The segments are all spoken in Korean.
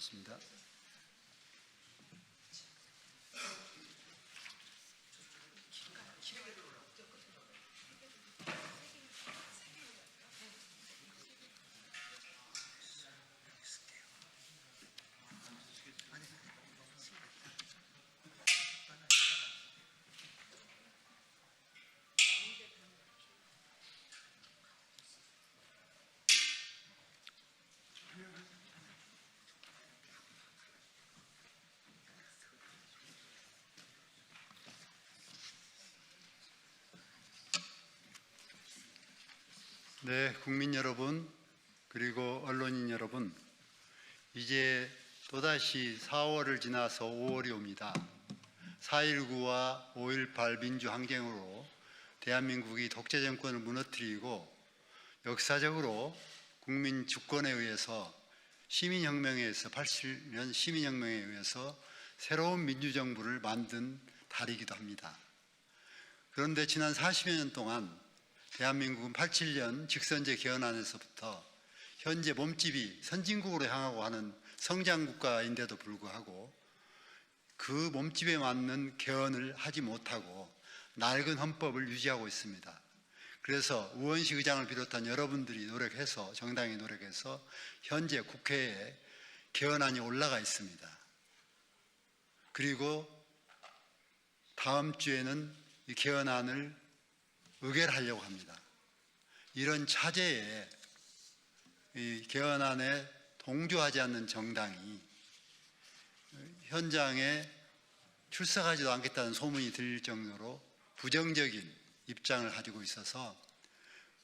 좋습니다. 네, 국민 여러분, 그리고 언론인 여러분, 이제 또다시 4월을 지나서 5월이 옵니다. 4.19와 5.18 민주항쟁으로 대한민국이 독재 정권을 무너뜨리고 역사적으로 국민 주권에 의해서 시민혁명에 의해서 87년 시민혁명에 의해서 새로운 민주정부를 만든 달이기도 합니다. 그런데 지난 40여 년 동안 대한민국은 87년 직선제 개헌안에서부터 현재 몸집이 선진국으로 향하고 하는 성장국가인데도 불구하고 그 몸집에 맞는 개헌을 하지 못하고 낡은 헌법을 유지하고 있습니다. 그래서 우원식 의장을 비롯한 여러분들이 노력해서, 정당이 노력해서 현재 국회에 개헌안이 올라가 있습니다. 그리고 다음 주에는 이 개헌안을 의결하려고 합니다. 이런 차제에 이 개헌안에 동조하지 않는 정당이 현장에 출석하지도 않겠다는 소문이 들릴 정도로 부정적인 입장을 가지고 있어서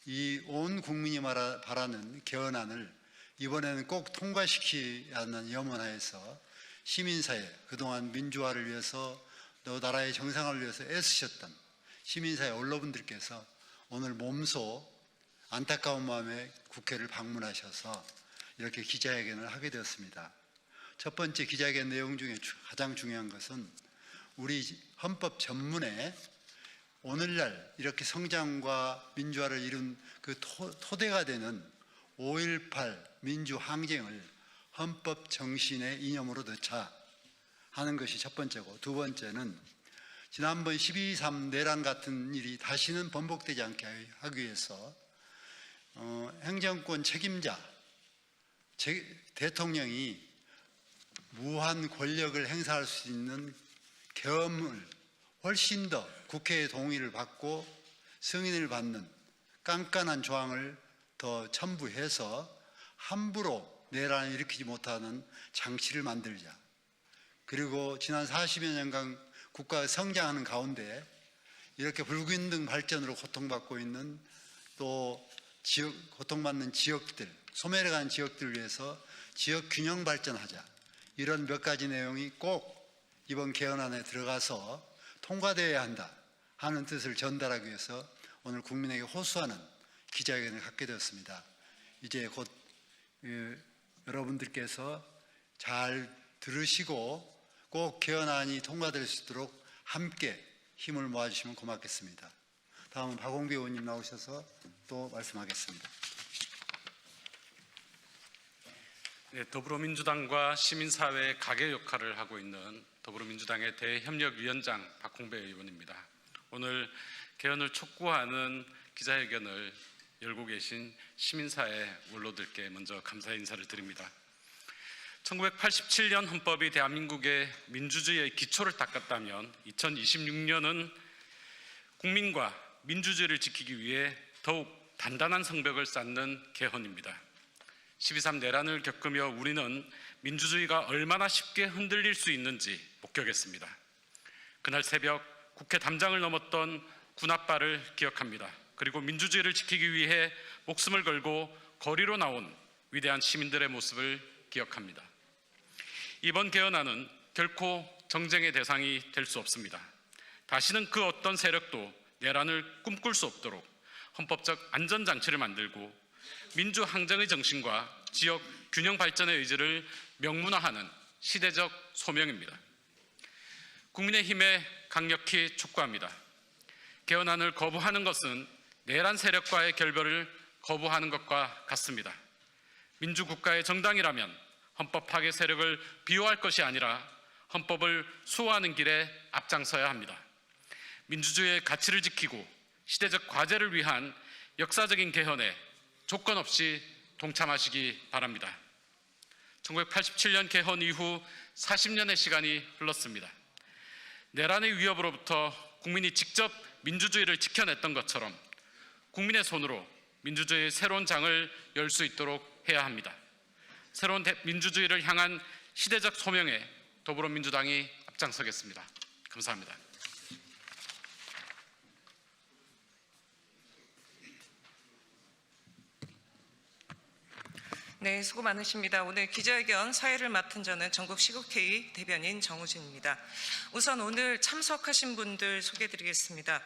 이 온 국민이 바라는 개헌안을 이번에는 꼭 통과시키지 않는 염원하에서 시민사회, 그동안 민주화를 위해서 또 나라의 정상화를 위해서 애쓰셨던 시민사회 언론분들께서 오늘 몸소 안타까운 마음에 국회를 방문하셔서 이렇게 기자회견을 하게 되었습니다. 첫 번째 기자회견 내용 중에 가장 중요한 것은 우리 헌법 전문에 오늘날 이렇게 성장과 민주화를 이룬 그 토대가 되는 5.18 민주항쟁을 헌법 정신의 이념으로 넣자 하는 것이 첫 번째고, 두 번째는 지난번 12.3 내란 같은 일이 다시는 번복되지 않게 하기 위해서 행정권 책임자, 대통령이 무한 권력을 행사할 수 있는 계엄을 훨씬 더 국회의 동의를 받고 승인을 받는 깐깐한 조항을 더 첨부해서 함부로 내란을 일으키지 못하는 장치를 만들자. 그리고 지난 40여 년간 국가가 성장하는 가운데 이렇게 불균등 발전으로 고통받고 있는 또 고통받는 지역들, 소멸해가는 지역들을 위해서 지역 균형 발전하자. 이런 몇 가지 내용이 꼭 이번 개헌안에 들어가서 통과되어야 한다 하는 뜻을 전달하기 위해서 오늘 국민에게 호소하는 기자회견을 갖게 되었습니다. 이제 곧 여러분들께서 잘 들으시고 꼭 개헌안이 통과될 수 있도록 함께 힘을 모아주시면 고맙겠습니다. 다음은 박홍배 의원님 나오셔서 또 말씀하겠습니다. 네, 더불어민주당과 시민사회의 가계 역할을 하고 있는 더불어민주당의 대협력위원장 박홍배 의원입니다. 오늘 개헌을 촉구하는 기자회견을 열고 계신 시민사회 원로들께 먼저 감사의 인사를 드립니다. 1987년 헌법이 대한민국의 민주주의의 기초를 닦았다면 2026년은 국민과 민주주의를 지키기 위해 더욱 단단한 성벽을 쌓는 개헌입니다. 12.3 내란을 겪으며 우리는 민주주의가 얼마나 쉽게 흔들릴 수 있는지 목격했습니다. 그날 새벽 국회 담장을 넘었던 군합발을 기억합니다. 그리고 민주주의를 지키기 위해 목숨을 걸고 거리로 나온 위대한 시민들의 모습을 기억합니다. 이번 개헌안은 결코 정쟁의 대상이 될 수 없습니다. 다시는 그 어떤 세력도 내란을 꿈꿀 수 없도록 헌법적 안전장치를 만들고 민주항쟁의 정신과 지역 균형 발전의 의지를 명문화하는 시대적 소명입니다. 국민의힘에 강력히 촉구합니다. 개헌안을 거부하는 것은 내란 세력과의 결별을 거부하는 것과 같습니다. 민주국가의 정당이라면 헌법 파괴 세력을 비호할 것이 아니라 헌법을 수호하는 길에 앞장서야 합니다. 민주주의의 가치를 지키고 시대적 과제를 위한 역사적인 개헌에 조건 없이 동참하시기 바랍니다. 1987년 개헌 이후 40년의 시간이 흘렀습니다. 내란의 위협으로부터 국민이 직접 민주주의를 지켜냈던 것처럼 국민의 손으로 민주주의의 새로운 장을 열 수 있도록 해야 합니다. 새로운 민주주의를 향한 시대적 소명에 더불어민주당이 앞장서겠습니다. 감사합니다. 네, 수고 많으십니다. 오늘 기자회견 사회를 맡은 저는 전국시국회의 대변인 정우진입니다. 우선 오늘 참석하신 분들 소개해드리겠습니다.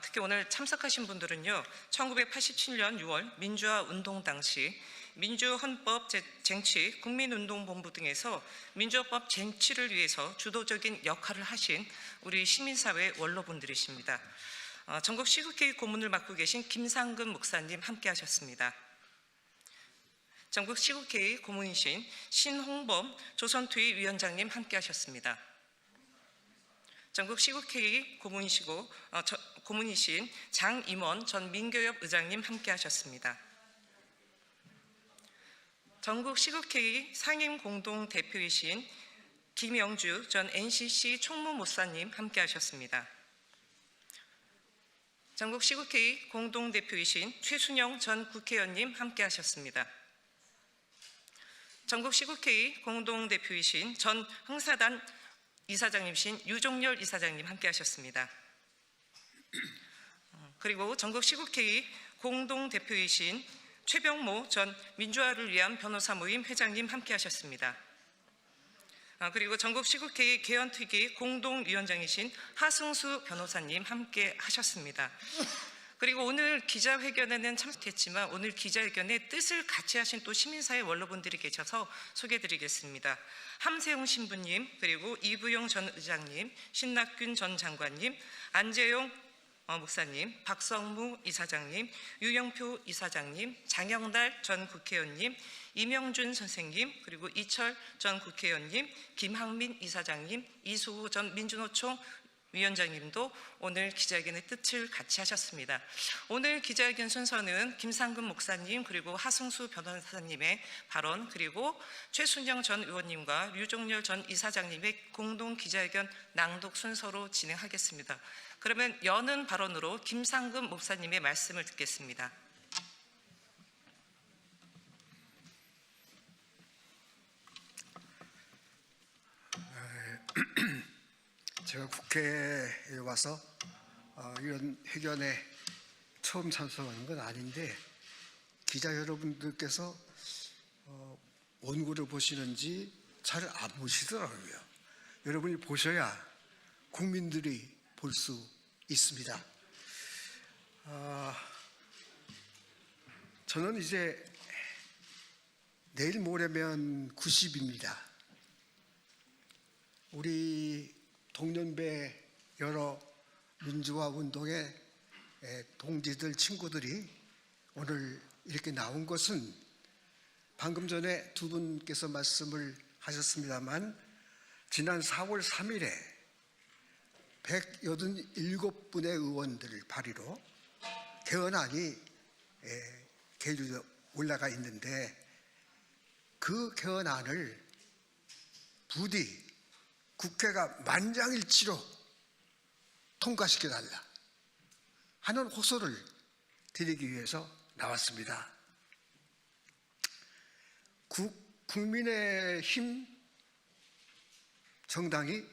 특히 오늘 참석하신 분들은요, 1987년 6월 민주화 운동 당시 민주헌법 쟁취 국민운동본부 등에서 민주헌법 쟁취를 위해서 주도적인 역할을 하신 우리 시민사회 원로분들이십니다. 전국시국회의 고문을 맡고 계신 김상근 목사님 함께하셨습니다. 전국시국회의 고문이신 신홍범 조선투의 위원장님 함께하셨습니다. 전국시국회의 고문이신 장임원 전 민교협 의장님 함께하셨습니다. 전국시국회의 상임공동대표이신 김영주 전 NCC 총무목사님 함께하셨습니다. 전국시국회의 공동대표이신 최순영 전 국회의원님 함께하셨습니다. 전국시국회의 공동대표이신 전 흥사단 이사장님이신 유종열 이사장님 함께하셨습니다. 그리고 전국시국회의 공동대표이신 최병모 전 민주화를 위한 변호사 모임 회장님 함께하셨습니다. 그리고 전국시국회의 개헌특위 공동위원장이신 하승수 변호사님 함께하셨습니다. 그리고 오늘 기자회견에는 참석했지만 오늘 기자회견에 뜻을 같이 하신 또 시민사회 원로분들이 계셔서 소개해드리겠습니다. 함세웅 신부님, 그리고 이부용 전 의장님, 신낙균 전 장관님, 안재용 목사님, 박성무 이사장님, 유영표 이사장님, 장영달 전 국회의원님, 이명준 선생님, 그리고 이철 전 국회의원님, 김학민 이사장님, 이수호 전 민주노총 위원장님도 오늘 기자회견의 뜻을 같이 하셨습니다. 오늘 기자회견 순서는 김상근 목사님 그리고 하승수 변호사님의 발언, 그리고 최순영 전 의원님과 류종열 전 이사장님의 공동 기자회견 낭독 순서로 진행하겠습니다. 그러면 여는 발언으로 김상근 목사님의 말씀을 듣겠습니다. 제가 국회에 와서 이런 회견에 처음 참석하는 건 아닌데 기자 여러분들께서 원고를 보시는지 잘 안 보시더라고요. 여러분이 보셔야 국민들이 볼 수 있습니다. 저는 이제 내일 모레면 90입니다. 우리 동년배 여러 민주화 운동의 동지들, 친구들이 오늘 이렇게 나온 것은 방금 전에 두 분께서 말씀을 하셨습니다만 지난 4월 3일에 187분의 의원들 발의로 개헌안이 계류에 올라가 있는데 그 개헌안을 부디 국회가 만장일치로 통과시켜달라 하는 호소를 드리기 위해서 나왔습니다. 국민의힘 정당이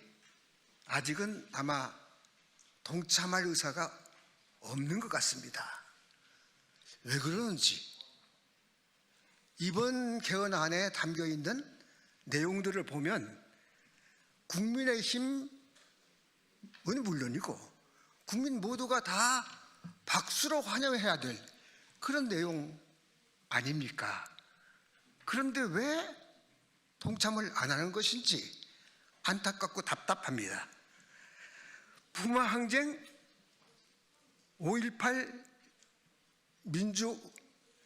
아직은 아마 동참할 의사가 없는 것 같습니다. 왜 그러는지 이번 개헌안에 담겨있는 내용들을 보면 국민의힘은 물론이고 국민 모두가 다 박수로 환영해야 될 그런 내용 아닙니까? 그런데 왜 동참을 안 하는 것인지 안타깝고 답답합니다. 부마항쟁, 5.18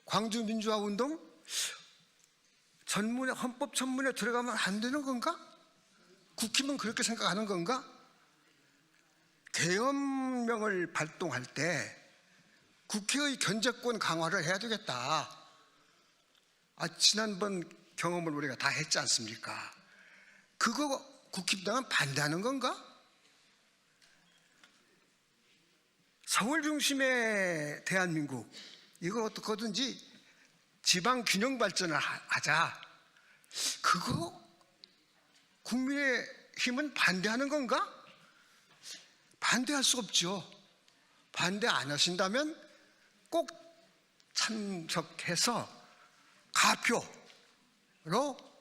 광주 민주화 운동, 헌법 전문에 들어가면 안 되는 건가? 국힘은 그렇게 생각하는 건가? 계엄령을 발동할 때 국회의 견제권 강화를 해야 되겠다. 지난번 경험을 우리가 다 했지 않습니까? 그거 국힘당은 반대하는 건가? 서울 중심의 대한민국, 이거 어떻게든지 지방 균형 발전을 하자. 그거 국민의힘은 반대하는 건가? 반대할 수 없죠. 반대 안 하신다면 꼭 참석해서 가표로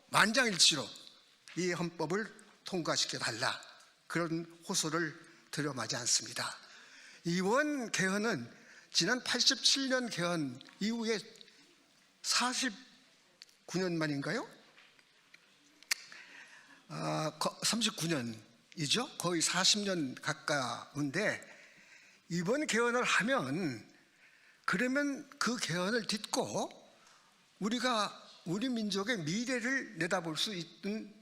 만장일치로 이 헌법을 통과시켜 달라, 그런 호소를 드려마지 않습니다. 이번 개헌은 지난 87년 개헌 이후에 49년 만인가요? 39년이죠. 거의 40년 가까운데 이번 개헌을 하면, 그러면 그 개헌을 딛고 우리가 우리 민족의 미래를 내다볼 수 있는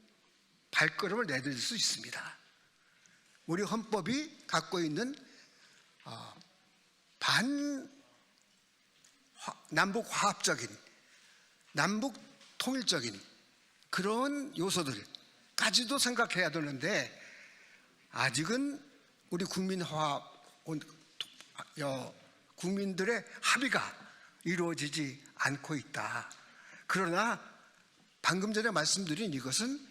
발걸음을 내딜 수 있습니다. 우리 헌법이 갖고 있는 남북 화합적인, 남북 통일적인 그런 요소들까지도 생각해야 되는데, 아직은 우리 국민들의 합의가 이루어지지 않고 있다. 그러나 방금 전에 말씀드린 이것은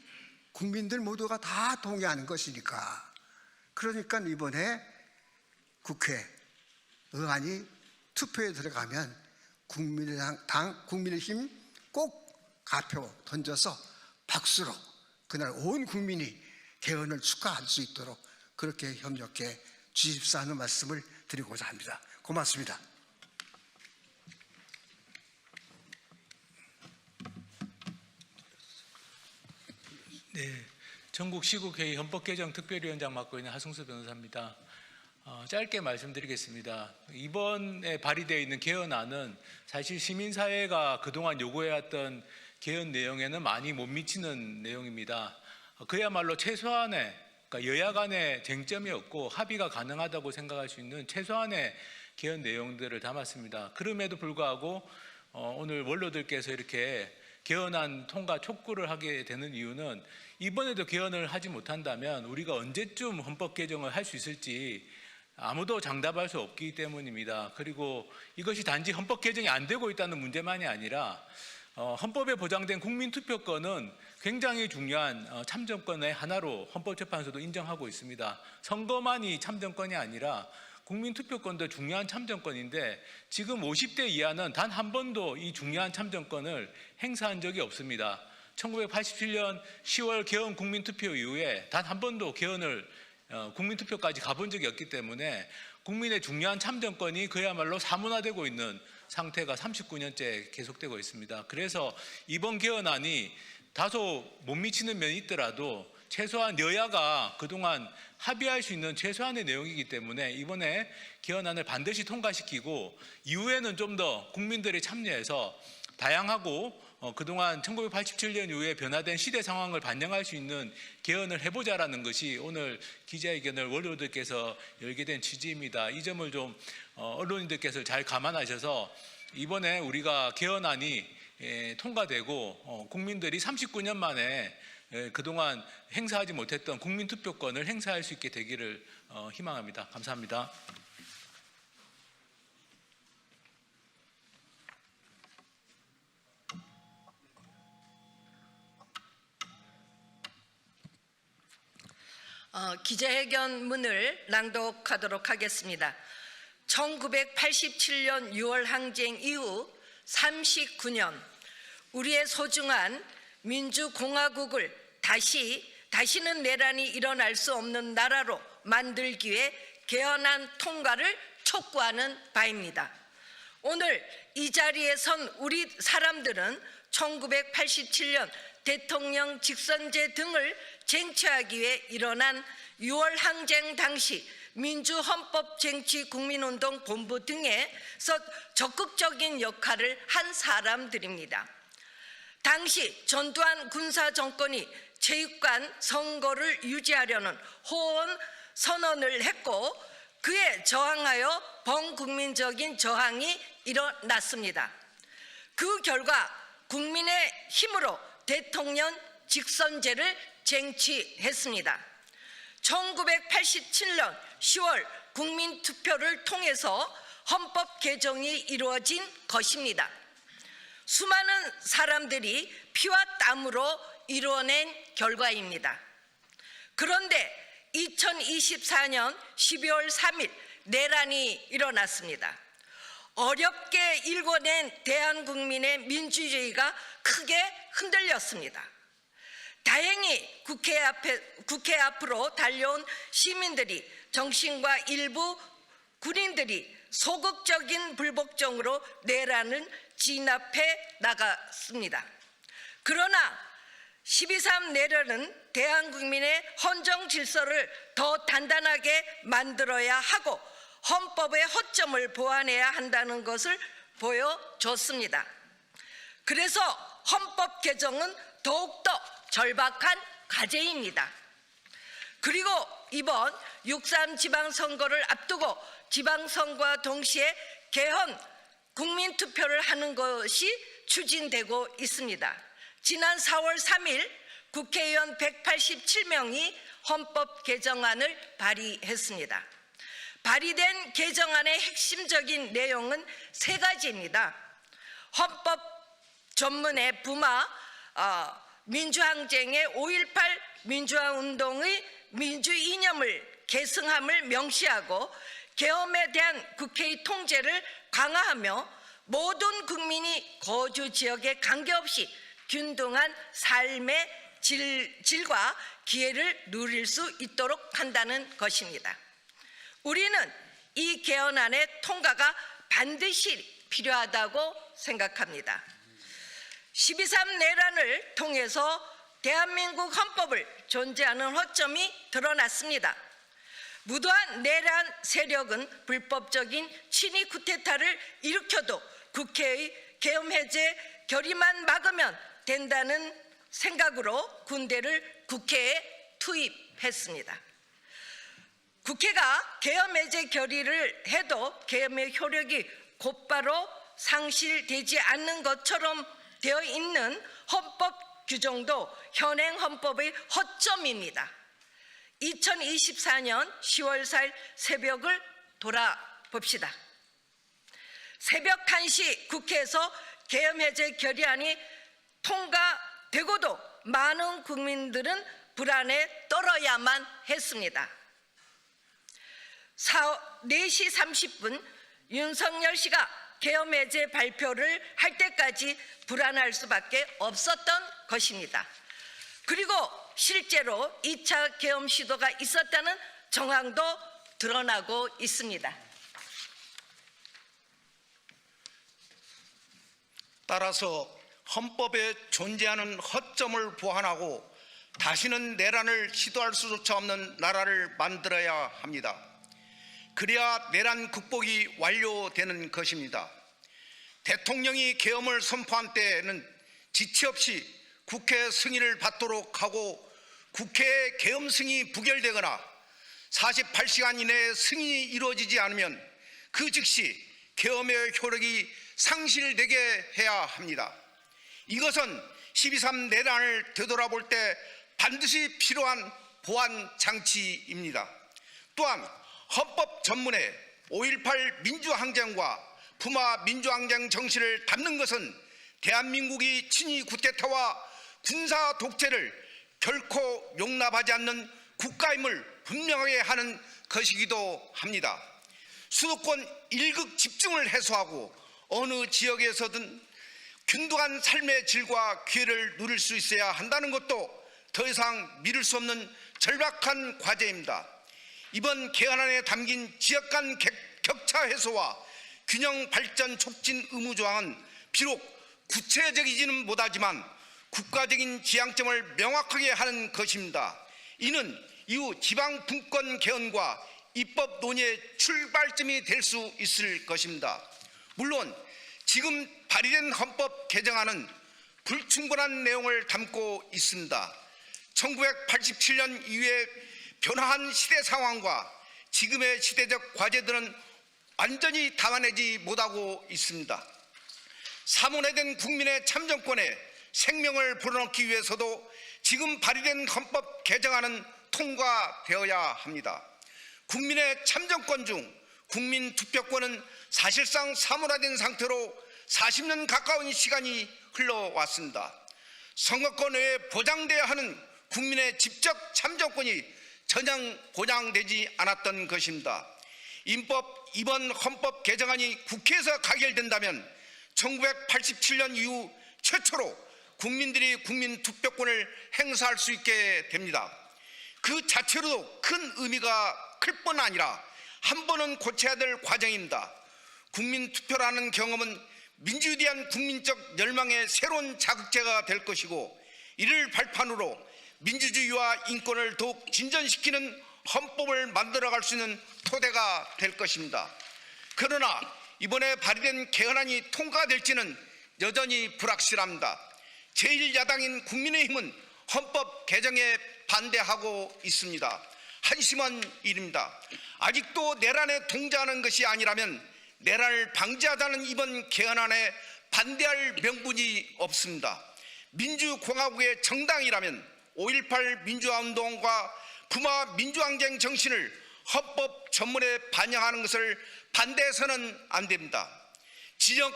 국민들 모두가 다 동의하는 것이니까, 그러니까 이번에 국회 의안이 투표에 들어가면 국민의힘 꼭 가표 던져서 박수로 그날 온 국민이 개헌을 축하할 수 있도록 그렇게 협력해 주십사 하는 말씀을 드리고자 합니다. 고맙습니다. 네, 전국시국회의 헌법개정특별위원장 맡고 있는 하승수 변호사입니다. 짧게 말씀드리겠습니다. 이번에 발의되어 있는 개헌안은 사실 시민사회가 그동안 요구해왔던 개헌 내용에는 많이 못 미치는 내용입니다. 그야말로 최소한의, 그러니까 여야 간의 쟁점이 없고 합의가 가능하다고 생각할 수 있는 최소한의 개헌 내용들을 담았습니다. 그럼에도 불구하고 오늘 원로들께서 이렇게 개헌안 통과 촉구를 하게 되는 이유는, 이번에도 개헌을 하지 못한다면 우리가 언제쯤 헌법 개정을 할 수 있을지 아무도 장담할 수 없기 때문입니다. 그리고 이것이 단지 헌법 개정이 안 되고 있다는 문제만이 아니라 헌법에 보장된 국민투표권은 굉장히 중요한 참정권의 하나로 헌법재판소도 인정하고 있습니다. 선거만이 참정권이 아니라 국민투표권도 중요한 참정권인데, 지금 50대 이하는 단 한 번도 이 중요한 참정권을 행사한 적이 없습니다. 1987년 10월 개헌 국민투표 이후에 단 한 번도 국민투표까지 가본 적이 없기 때문에 국민의 중요한 참정권이 그야말로 사문화되고 있는 상태가 39년째 계속되고 있습니다. 그래서 이번 개헌안이 다소 못 미치는 면이 있더라도 최소한 여야가 그동안 합의할 수 있는 최소한의 내용이기 때문에 이번에 개헌안을 반드시 통과시키고, 이후에는 좀 더 국민들이 참여해서 다양하고 그동안 1987년 이후에 변화된 시대 상황을 반영할 수 있는 개헌을 해보자라는 것이 오늘 기자회견을 원로들께서 열게 된 취지입니다. 이 점을 좀 언론인들께서 잘 감안하셔서 이번에 우리가 개헌안이 통과되고 국민들이 39년 만에 그동안 행사하지 못했던 국민투표권을 행사할 수 있게 되기를 희망합니다. 감사합니다. 기자회견문을 낭독하도록 하겠습니다. 1987년 6월 항쟁 이후 39년, 우리의 소중한 민주공화국을 다시는 내란이 일어날 수 없는 나라로 만들기 위해 개헌안 통과를 촉구하는 바입니다. 오늘 이 자리에 선 우리 사람들은 1987년 대통령 직선제 등을 쟁취하기 위해 일어난 6월 항쟁 당시 민주헌법쟁취국민운동본부 등에서 적극적인 역할을 한 사람들입니다. 당시 전두환 군사 정권이 체육관 선거를 유지하려는 호언 선언을 했고 그에 저항하여 범국민적인 저항이 일어났습니다. 그 결과 국민의 힘으로 대통령 직선제를 쟁취했습니다. 1987년 10월 국민투표를 통해서 헌법 개정이 이루어진 것입니다. 수많은 사람들이 피와 땀으로 이루어낸 결과입니다. 그런데 2024년 12월 3일 내란이 일어났습니다. 어렵게 일궈낸 대한국민의 민주주의가 크게 흔들렸습니다. 다행히 국회 앞으로 달려온 시민들이 정신과 일부 군인들이 소극적인 불복종으로 내란을 진압해 나갔습니다. 그러나 12.3 내란은 대한국민의 헌정 질서를 더 단단하게 만들어야 하고 헌법의 허점을 보완해야 한다는 것을 보여줬습니다. 그래서 헌법 개정은 더욱더 절박한 과제입니다. 그리고 이번 6.3 지방선거를 앞두고 지방선거와 동시에 개헌 국민투표를 하는 것이 추진되고 있습니다. 지난 4월 3일 국회의원 187명이 헌법 개정안을 발의했습니다. 발의된 개정안의 핵심적인 내용은 3가지입니다. 헌법 전문의 부마 민주항쟁의 5.18 민주화운동의 민주이념을 계승함을 명시하고 계엄에 대한 국회의 통제를 강화하며 모든 국민이 거주 지역에 관계없이 균등한 삶의 질과 기회를 누릴 수 있도록 한다는 것입니다. 우리는 이 개헌안의 통과가 반드시 필요하다고 생각합니다. 12.3 내란을 통해서 대한민국 헌법을 존재하는 허점이 드러났습니다. 무도한 내란 세력은 불법적인 친위 쿠데타를 일으켜도 국회의 계엄 해제 결의만 막으면 된다는 생각으로 군대를 국회에 투입했습니다. 국회가 계엄 해제 결의를 해도 계엄의 효력이 곧바로 상실되지 않는 것처럼 되어 있는 헌법 규정도 현행 헌법의 허점입니다. 2024년 10월 4일 새벽을 돌아봅시다. 새벽 1시 국회에서 계엄 해제 결의안이 통과되고도 많은 국민들은 불안에 떨어야만 했습니다. 4시 30분 윤석열 씨가 계엄 해제 발표를 할 때까지 불안할 수밖에 없었던 것입니다. 그리고 실제로 2차 계엄 시도가 있었다는 정황도 드러나고 있습니다. 따라서 헌법에 존재하는 허점을 보완하고 다시는 내란을 시도할 수조차 없는 나라를 만들어야 합니다. 그래야 내란 극복이 완료되는 것입니다. 대통령이 계엄을 선포한 때에는 지체 없이 국회 승인을 받도록 하고 국회의 계엄 승인이 부결되거나 48시간 이내에 승인이 이루어지지 않으면 그 즉시 계엄의 효력이 상실되게 해야 합니다. 이것은 12.3 내란을 되돌아볼 때 반드시 필요한 보완 장치입니다. 또한 헌법 전문에 5.18 민주항쟁과 부마 민주항쟁 정신을 담는 것은 대한민국이 친위 쿠데타와 군사 독재를 결코 용납하지 않는 국가임을 분명하게 하는 것이기도 합니다. 수도권 일극 집중을 해소하고 어느 지역에서든 균등한 삶의 질과 기회를 누릴 수 있어야 한다는 것도 더 이상 미룰 수 없는 절박한 과제입니다. 이번 개헌안에 담긴 지역 간 격차 해소와 균형 발전 촉진 의무 조항은 비록 구체적이지는 못하지만 국가적인 지향점을 명확하게 하는 것입니다. 이는 이후 지방 분권 개헌과 입법 논의의 출발점이 될 수 있을 것입니다. 물론 지금 발의된 헌법 개정안은 불충분한 내용을 담고 있습니다. 1987년 이후에 변화한 시대 상황과 지금의 시대적 과제들은 완전히 담아내지 못하고 있습니다. 사문화된 국민의 참정권에 생명을 불어넣기 위해서도 지금 발의된 헌법 개정안은 통과되어야 합니다. 국민의 참정권 중 국민 투표권은 사실상 사문화된 상태로 40년 가까운 시간이 흘러왔습니다. 선거권 외에 보장돼야 하는 국민의 직접 참정권이 전혀 보장되지 않았던 것입니다. 이번 헌법 개정안이 국회에서 가결된다면 1987년 이후 최초로 국민들이 국민 투표권을 행사할 수 있게 됩니다. 그 자체로도 큰 의미가 클 뿐 아니라 한 번은 고쳐야 될 과정입니다. 국민 투표라는 경험은 민주주의에 대한 국민적 열망의 새로운 자극제가 될 것이고, 이를 발판으로 민주주의와 인권을 더욱 진전시키는 헌법을 만들어갈 수 있는 토대가 될 것입니다. 그러나 이번에 발의된 개헌안이 통과될지는 여전히 불확실합니다. 제1야당인 국민의힘은 헌법 개정에 반대하고 있습니다. 한심한 일입니다. 아직도 내란에 동조하는 것이 아니라면 내란을 방지하자는 이번 개헌안에 반대할 명분이 없습니다. 민주공화국의 정당이라면 5.18 민주화운동과 부마 민주항쟁 정신을 헌법 전문에 반영하는 것을 반대해서는 안 됩니다. 지역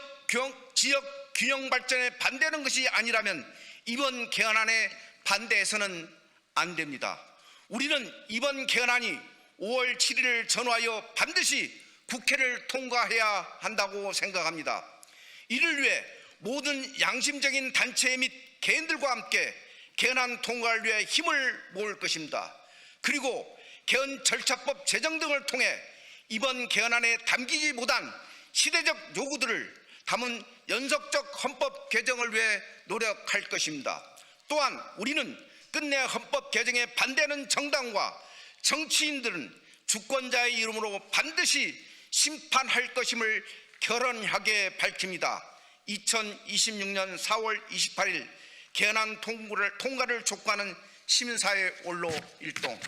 균형 발전에 반대하는 것이 아니라면 이번 개헌안에 반대해서는 안 됩니다. 우리는 이번 개헌안이 5월 7일을 전후하여 반드시 국회를 통과해야 한다고 생각합니다. 이를 위해 모든 양심적인 단체 및 개인들과 함께 개헌안 통과를 위해 힘을 모을 것입니다. 그리고 개헌 절차법 제정 등을 통해 이번 개헌안에 담기지 못한 시대적 요구들을 담은 연속적 헌법 개정을 위해 노력할 것입니다. 또한 우리는 끝내 헌법 개정에 반대하는 정당과 정치인들은 주권자의 이름으로 반드시 심판할 것임을 결연하게 밝힙니다. 2026년 4월 28일 개헌안 통과를 촉구하는 시민사회 원로 일동